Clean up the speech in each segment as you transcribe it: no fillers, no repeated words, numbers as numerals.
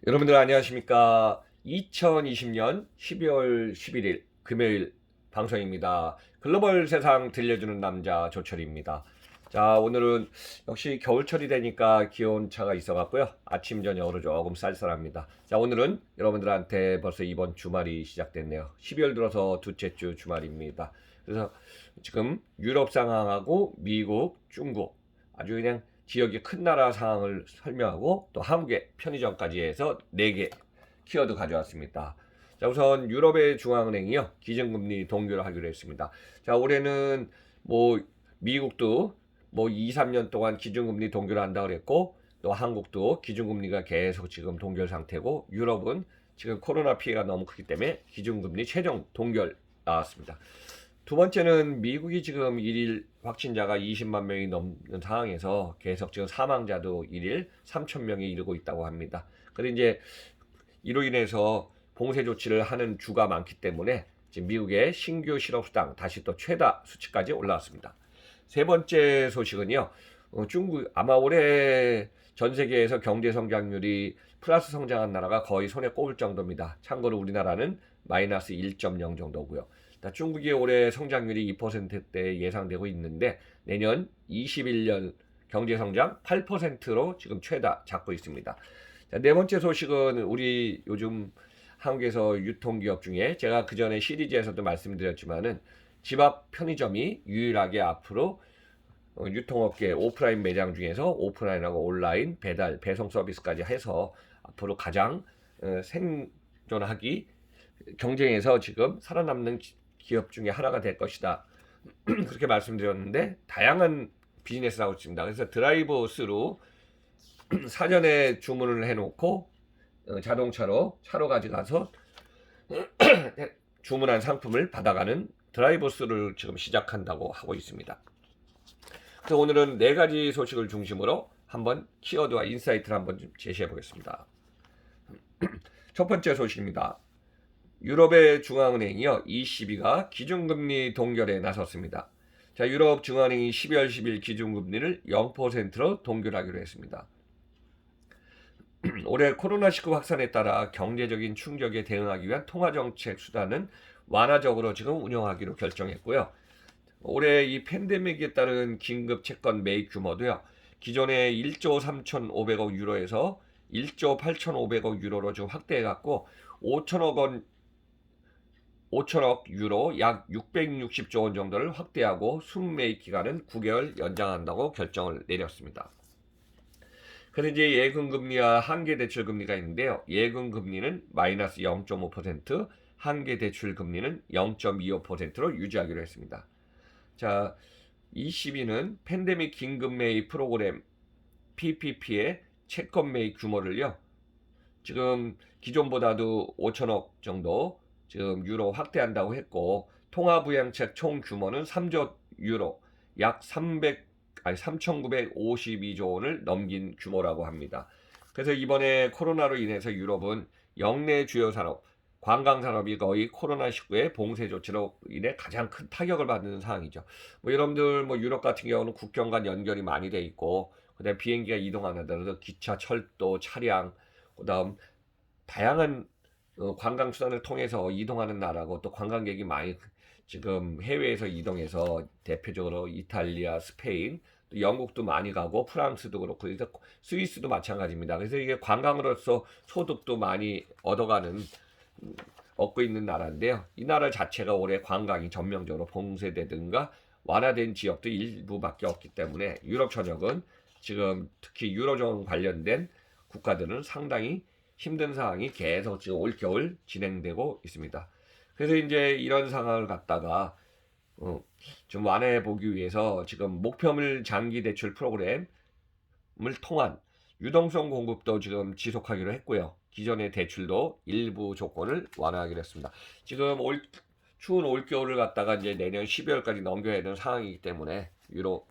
여러분들 안녕하십니까? 2020년 12월 11일 금요일 방송입니다. 글로벌 세상 들려주는 남자 조철입니다. 자, 오늘은 역시 겨울철이 되니까 기온차가 있어갖고요. 아침 저녁으로 조금 쌀쌀합니다. 자, 오늘은 여러분들한테 벌써 이번 주말이 시작됐네요. 12월 들어서 둘째 주 주말입니다. 그래서 지금 유럽 상황하고 미국, 중국 아주 그냥 지역의 큰 나라 상황을 설명하고 또 한국의 편의점까지 해서 4개 키워드 가져왔습니다. 자, 우선 유럽의 중앙은행이요. 기준금리 동결을 하기로 했습니다. 자, 올해는 미국도 2, 3년 동안 기준금리 동결을 한다고 그랬고 또 한국도 기준금리가 계속 지금 동결 상태고 유럽은 지금 코로나 피해가 너무 크기 때문에 기준금리 최종 동결 나왔습니다. 두 번째는 미국이 지금 일일 확진자가 20만 명이 넘는 상황에서 계속 지금 사망자도 일일 3천 명이 이르고 있다고 합니다. 그런데 이제 이로 인해서 봉쇄 조치를 하는 주가 많기 때문에 지금 미국의 신규 실업수당 다시 또 최다 수치까지 올라왔습니다. 세 번째 소식은요. 중국 아마 올해 전 세계에서 경제 성장률이 플러스 성장한 나라가 거의 손에 꼽을 정도입니다. 참고로 우리나라는 마이너스 1.0 정도고요. 중국이 올해 성장률이 2%대 예상되고 있는데 내년 21년 경제 성장 8%로 지금 최다 잡고 있습니다. 자, 네 번째 소식은 우리 요즘 한국에서 유통기업 중에 제가 그 전에 시리즈에서도 말씀드렸지만은 집 앞 편의점이 유일하게 앞으로 유통업계 오프라인 매장 중에서 오프라인하고 온라인 배달 배송 서비스까지 해서 앞으로 가장 생존하기 경쟁에서 지금 살아남는 기업 중에 하나가 될 것이다. 그렇게 말씀드렸는데 다양한 비즈니스를 하고 있습니다. 그래서 드라이브 스루 사전에 주문을 해놓고 자동차로 차로 가져가서 주문한 상품을 받아가는 드라이브 스루를 지금 시작한다고 하고 있습니다. 그래서 오늘은 4가지 소식을 중심으로 한번 키워드와 인사이트를 한번 좀 제시해 보겠습니다. 첫 번째 소식입니다. 유럽의 중앙은행이요, ECB가 기준금리 동결에 나섰습니다. 자, 유럽 중앙은행이 12월 10일 기준금리를 0%로 동결하기로 했습니다. 올해 코로나19 확산에 따라 경제적인 충격에 대응하기 위한 통화정책 수단은 완화적으로 지금 운영하기로 결정했고요. 올해 이 팬데믹에 따른 긴급 채권 매입 규모도요, 기존의 1조 3,500억 유로에서 1조 8,500억 유로로 지금 확대해갖고 5천억 유로 약 660조 원 정도를 확대하고 순매입 기간은 9개월 연장한다고 결정을 내렸습니다. 그런데 이제 예금금리와 한계대출금리가 있는데요. 예금금리는 마이너스 0.5%, 한계대출금리는 0.25%로 유지하기로 했습니다. 자, ECB는 팬데믹 긴급매입 프로그램 PPP의 채권 매입 규모를요, 지금 기존보다도 5천억 정도 지금 유로 확대한다고 했고 통화부양책 총 규모는 3조 유로 약 3,952조 원을 넘긴 규모라고 합니다. 그래서 이번에 코로나로 인해서 유럽은 영내 주요 산업, 관광 산업이 거의 코로나19의 봉쇄 조치로 인해 가장 큰 타격을 받는 상황이죠. 여러분들 유럽 같은 경우는 국경 간 연결이 많이 돼 있고 그다음 비행기가 이동 안 하더라도 기차, 철도, 차량, 그다음 다양한 관광 수단을 통해서 이동하는 나라고 또 관광객이 많이 지금 해외에서 이동해서 대표적으로 이탈리아, 스페인, 또 영국도 많이 가고 프랑스도 그렇고 그래서 스위스도 마찬가지입니다. 그래서 이게 관광으로서 소득도 많이 얻고 있는 나라인데요. 이 나라 자체가 올해 관광이 전면적으로 봉쇄되든가 완화된 지역도 일부밖에 없기 때문에 유럽 전역은 지금 특히 유로존 관련된 국가들은 상당히 힘든 상황이 계속 지금 올겨울 진행되고 있습니다. 그래서 이제 이런 상황을 갖다가 좀 완화해 보기 위해서 지금 목표물 장기 대출 프로그램을 통한 유동성 공급도 지금 지속하기로 했고요. 기존의 대출도 일부 조건을 완화하기로 했습니다. 지금 추운 올겨울을 갖다가 이제 내년 12월까지 넘겨야 되는 상황이기 때문에 유럽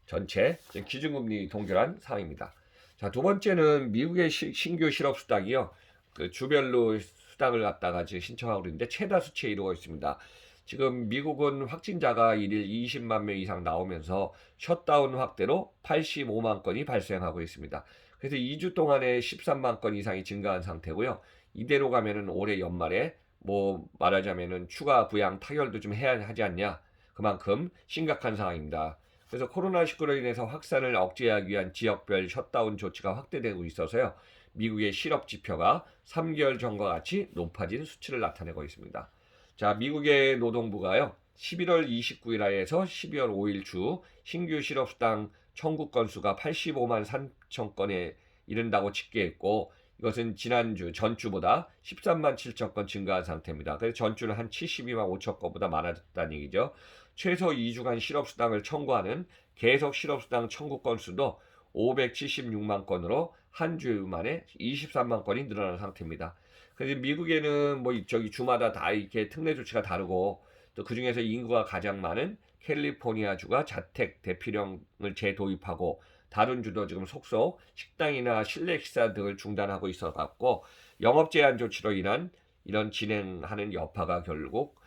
전체 기준금리 동결한 상황입니다. 자, 두 번째는 미국의 신규 실업 수당이요. 그 주별로 수당을 갖다가 지금 신청하고 있는데 최다 수치에 이르고 있습니다. 지금 미국은 확진자가 일일 20만 명 이상 나오면서 셧다운 확대로 85만 건이 발생하고 있습니다. 그래서 2주 동안에 13만 건 이상이 증가한 상태고요. 이대로 가면은 올해 연말에 뭐 말하자면은 추가 부양 타결도 좀 해야 하지 않냐. 그만큼 심각한 상황입니다. 그래서 코로나19로 인해서 확산을 억제하기 위한 지역별 셧다운 조치가 확대되고 있어서요. 미국의 실업 지표가 3개월 전과 같이 높아진 수치를 나타내고 있습니다. 자, 미국의 노동부가요. 11월 29일에서 12월 5일 주 신규 실업수당 청구 건수가 85만 3천 건에 이른다고 집계했고, 이것은 지난주 전주보다 13만 7천 건 증가한 상태입니다. 그래서 전주는 한 72만 5천 건보다 많아졌다는 얘기죠. 최소 2주간 실업수당을 청구하는 계속 실업수당 청구 건수도 576만 건으로 한 주 만에 23만 건이 늘어난 상태입니다. 그래서 미국에는 뭐 저기 주마다 다 이렇게 특례 조치가 다르고, 또 그중에서 인구가 가장 많은 캘리포니아주가 자택 대피령을 재도입하고, 다른 주도 지금 속속 식당이나 실내 식사 등을 중단하고 있어 갖고, 영업 제한 조치로 인한 이런 진행하는 여파가 결국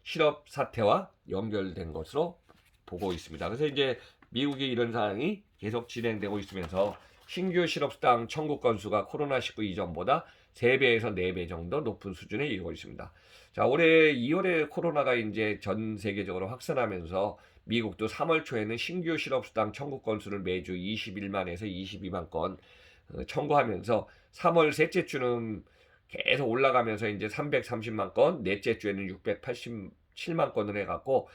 실업 사태와 연결된 것으로 보고 있습니다. 그래서 이제 미국의 이런 상황이 계속 진행되고 있으면서 신규 실업수당 청구 건수가 코로나19 이전보다 3배에서 4배 정도 높은 수준에 이르고 있습니다. 자, 올해 2월에 코로나가 이제 전 세계적으로 확산하면서 미국도 3월 초에는 신규 실업수당 청구 건수를 매주 21만에서 22만 건 청구하면서 3월 셋째 주는 계속 올라가면서 이제 330만 건, 넷째 주에는 687만 건을 해갖고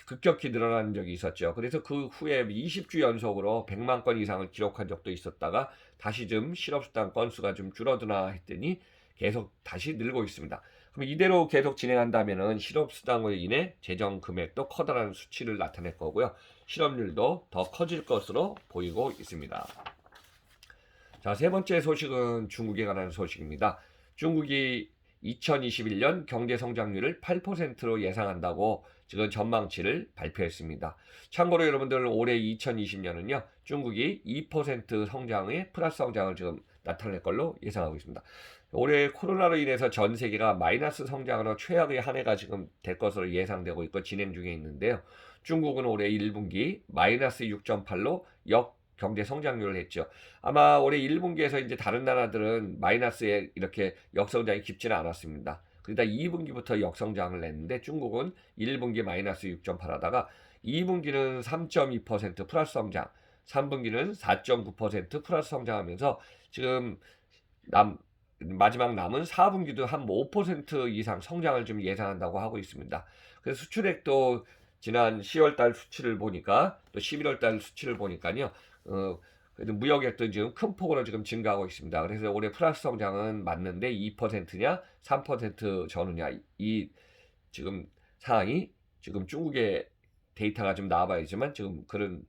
급격히 늘어난 적이 있었죠. 그래서 그 후에 20주 연속으로 100만 건 이상을 기록한 적도 있었다가 다시 좀 실업수당 건수가 좀 줄어드나 했더니 계속 다시 늘고 있습니다. 그럼 이대로 계속 진행한다면은 실업수당으로 인해 재정 금액도 커다란 수치를 나타낼 거고요. 실업률도 더 커질 것으로 보이고 있습니다. 자, 세 번째 소식은 중국에 관한 소식입니다. 중국이 2021년 경제 성장률을 8%로 예상한다고 지금 전망치를 발표했습니다. 참고로 여러분들 올해 2020년은요. 중국이 2% 성장의 플러스 성장을 지금 나타낼 걸로 예상하고 있습니다. 올해 코로나로 인해서 전 세계가 마이너스 성장으로 최악의 한 해가 지금 될 것으로 예상되고 있고 진행 중에 있는데요. 중국은 올해 1분기 마이너스 6.8로 경제 성장률을 했죠. 아마 올해 1분기에서 이제 다른 나라들은 마이너스에 이렇게 역성장이 깊지는 않았습니다. 그러다 2분기부터 역성장을 냈는데 중국은 1분기 마이너스 6.8 하다가 2분기는 3.2% 플러스 성장, 3분기는 4.9% 플러스 성장하면서 지금 마지막 남은 4분기도 한 5% 이상 성장을 좀 예상한다고 하고 있습니다. 그래서 수출액도 지난 10월 달 수치를 보니까 또 11월 달 수치를 보니까요. 그래도 무역액도 지금 큰 폭으로 지금 증가하고 있습니다. 그래서 올해 플러스 성장은 맞는데 2%냐 3% 전후냐 이 지금 상황이 지금 중국의 데이터가 좀 나와봐야지만 지금 그런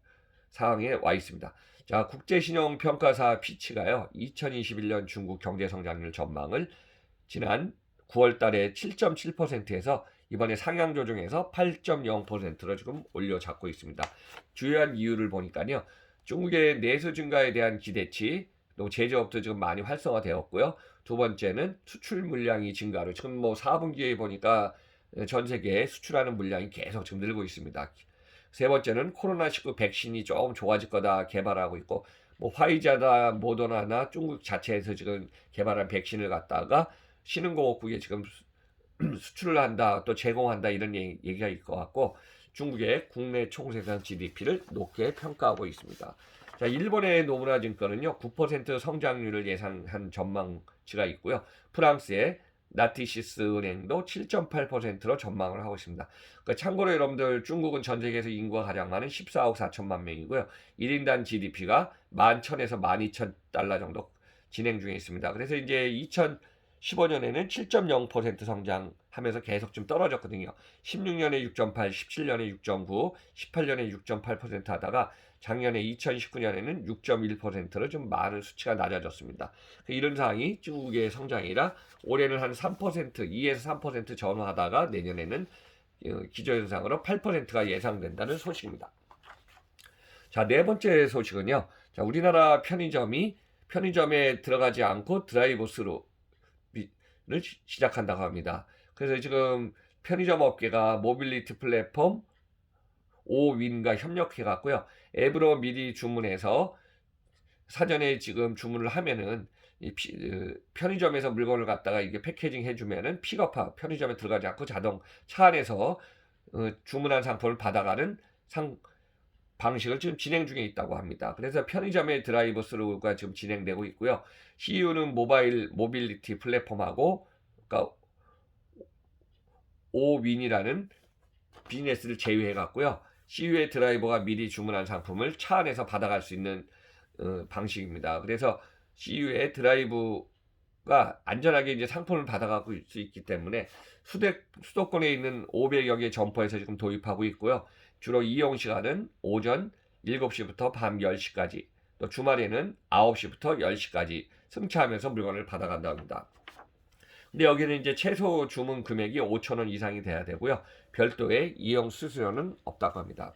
상황에 와 있습니다. 자, 국제신용평가사 피치가요 2021년 중국 경제성장률 전망을 지난 9월 달에 7.7%에서 이번에 상향 조정해서 8.0%로 지금 올려잡고 있습니다. 주요한 이유를 보니까요. 중국의 내수 증가에 대한 기대치, 또 제조업도 지금 많이 활성화되었고요. 두 번째는 수출 물량이 증가로 지금 뭐 4분기에 보니까 전 세계에 수출하는 물량이 계속 지금 늘고 있습니다. 세 번째는 코로나19 백신이 조금 좋아질 거다 개발하고 있고, 뭐 화이자나 모더나나 중국 자체에서 지금 개발한 백신을 갖다가 신흥공업국에 지금 수출을 한다, 또 제공한다 이런 얘기가 있을 것 같고, 중국의 국내 총생산 GDP를 높게 평가하고 있습니다. 자, 일본의 노무라 증권은요 9% 성장률을 예상한 전망치가 있고요. 프랑스의 나티시스 은행도 7.8%로 전망을 하고 있습니다. 그러니까 참고로 여러분들 중국은 전 세계에서 인구가 가장 많은 14억 4천만 명이고요. 1인당 GDP가 11,000에서 12,000달러 정도 진행 중에 있습니다. 그래서 이제 2015년에는 7.0% 성장하면서 계속 좀 떨어졌거든요. 16년에 6.8, 17년에 6.9, 18년에 6.8% 하다가 작년에 2019년에는 6.1%로 좀 많은 수치가 낮아졌습니다. 이런 상황이 중국의 성장이라 올해는 한 3%, 2에서 3% 전후하다가 내년에는 기저현상으로 8%가 예상된다는 소식입니다. 자, 네 번째 소식은요. 자, 우리나라 편의점에 들어가지 않고 드라이브 스루를 시작한다고 합니다. 그래서 지금 편의점 업계가 모빌리티 플랫폼 오윈과 협력해 갖고요. 앱으로 미리 주문해서 사전에 지금 주문을 하면은 편의점에서 물건을 갖다가 이게 패키징 해주면은 픽업하 편의점에 들어가지 않고 자동 차 안에서 주문한 상품을 받아가는 방식을 지금 진행 중에 있다고 합니다. 그래서 편의점의 드라이브 스루가 지금 진행되고 있고요. CU는 모빌리티 플랫폼하고, 그러니까 오윈이라는 비즈니스를 제휴해 갖고요. CU의 드라이버가 미리 주문한 상품을 차 안에서 받아갈 수 있는 방식입니다. 그래서 CU의 드라이브가 안전하게 이제 상품을 받아가고 수 있기 때문에 수도권에 있는 500여 개 점포에서 지금 도입하고 있고요. 주로 이용 시간은 오전 7시부터 밤 10시까지, 또 주말에는 9시부터 10시까지 승차하면서 물건을 받아간다 합니다. 근데 여기는 이제 최소 주문 금액이 5,000원 이상이 돼야 되고요. 별도의 이용 수수료는 없다고 합니다.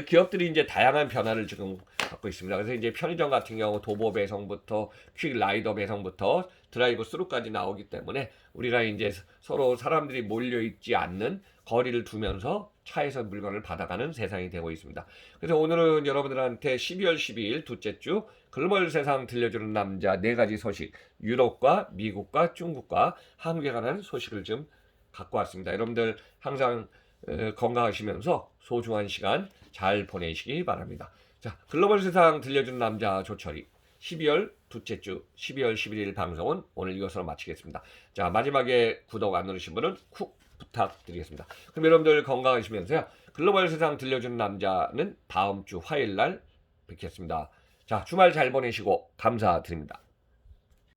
기업들이 이제 다양한 변화를 지금 갖고 있습니다. 그래서 이제 편의점 같은 경우 도보 배송부터 퀵 라이더 배송부터 드라이브 스루까지 나오기 때문에 우리가 이제 서로 사람들이 몰려 있지 않는 거리를 두면서 차에서 물건을 받아가는 세상이 되고 있습니다. 그래서 오늘은 여러분들한테 12월 12일 둘째 주 글로벌 세상 들려주는 남자 4가지 소식, 유럽과 미국과 중국과 한국에 관한 소식을 좀 갖고 왔습니다. 여러분들 항상 건강하시면서 소중한 시간 잘 보내시기 바랍니다. 자, 글로벌 세상 들려주는 남자 조철이 12월 둘째 주 12월 11일 방송은 오늘 이것으로 마치겠습니다. 자, 마지막에 구독 안 누르신 분은 쿡 부탁드리겠습니다. 그럼 여러분들 건강하시면서요. 글로벌 세상 들려주는 남자는 다음 주 화요일 날 뵙겠습니다. 자, 주말 잘 보내시고 감사드립니다.